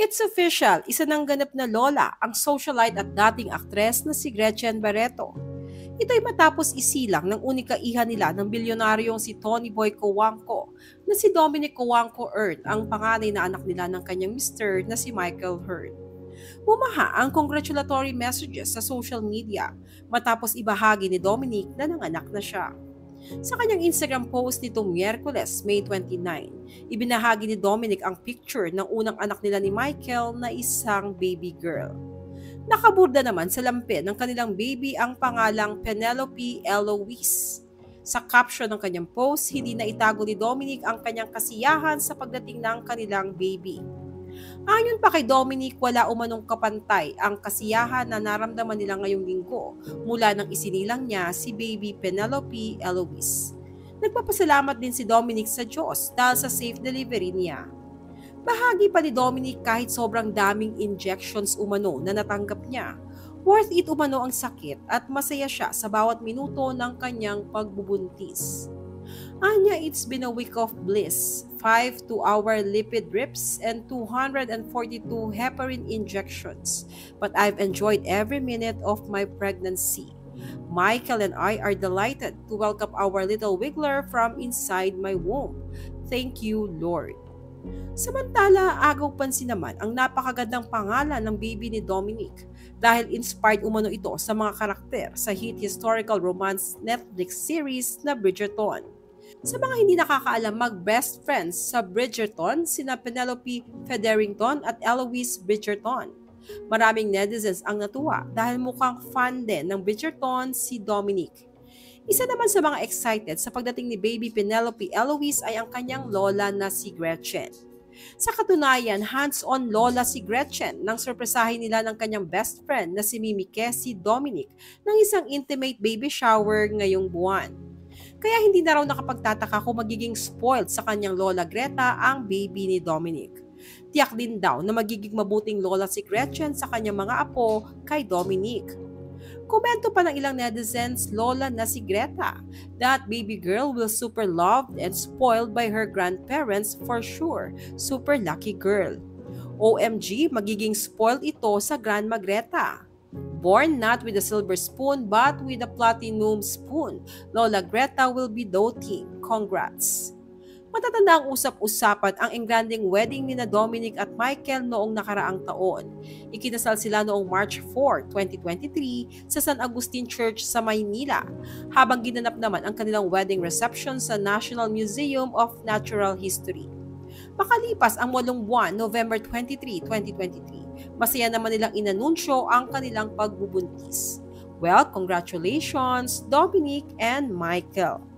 It's official, isa ng ganap na lola ang socialite at dating aktres na si Gretchen Barreto. Ito'y matapos isilang ng unika-iha nila ng bilyonaryong si Tony Boy Cojuangco na si Dominic Cojuangco Earth ang panganay na anak nila ng kanyang mister na si Michael Hearn. Bumaha ang congratulatory messages sa social media matapos ibahagi ni Dominic na nanganak na siya. Sa kanyang Instagram post nitong Miyerkules, May 29, ibinahagi ni Dominic ang picture ng unang anak nila ni Michael na isang baby girl. Nakaburda naman sa lampe ng kanilang baby ang pangalang Penelope Eloise. Sa caption ng kanyang post, hindi na itago ni Dominic ang kanyang kasiyahan sa pagdating ng kanilang baby. Ayon pa kay Dominic, wala umanong kapantay ang kasiyahan na naramdaman nila ngayong linggo mula nang isinilang niya si baby Penelope Eloise. Nagpapasalamat din si Dominic sa Diyos dahil sa safe delivery niya. Bahagi pa ni Dominic kahit sobrang daming injections umano na natanggap niya. Worth it umano ang sakit at masaya siya sa bawat minuto ng kanyang pagbubuntis. Anya, it's been a week of bliss. 5 2-hour lipid drips and 242 heparin injections. But I've enjoyed every minute of my pregnancy. Michael and I are delighted to welcome our little wiggler from inside my womb. Thank you, Lord. Samantala, agaw pansin naman ang napakagandang pangalan ng baby ni Dominic dahil inspired umano ito sa mga karakter sa hit historical romance Netflix series na Bridgerton. Sa mga hindi nakakaalam, mag-best friends sa Bridgerton sina Penelope Featherington at Eloise Bridgerton. Maraming netizens ang natuwa dahil mukhang fan din ng Bridgerton si Dominic. Isa naman sa mga excited sa pagdating ni baby Penelope Eloise ay ang kanyang lola na si Gretchen. Sa katunayan, hands-on lola si Gretchen nang sorpresahin nila ng kanyang best friend na si Mimi si Dominic ng isang intimate baby shower ngayong buwan. Kaya hindi na raw nakapagtataka kung magiging spoiled sa kanyang lola Greta ang baby ni Dominic. Tiyak din daw na magiging mabuting lola si Gretchen sa kanyang mga apo kay Dominic. Komento pa ng ilang netizens, lola na si Greta. That baby girl will super loved and spoiled by her grandparents for sure. Super lucky girl. OMG, magiging spoiled ito sa Grandma Greta. Born not with a silver spoon but with a platinum spoon, Lola Greta will be doting. Congrats! Matatanda ang usap-usapan ang engranding wedding ni na Dominic at Michael noong nakaraang taon. Ikinasal sila noong March 4, 2023 sa San Agustin Church sa Maynila, habang ginanap naman ang kanilang wedding reception sa National Museum of Natural History. Makalipas ang 8 buwan, November 23, 2023, masaya naman nilang inanunsyo ang kanilang pagbubuntis. Well, congratulations, Dominic and Michael!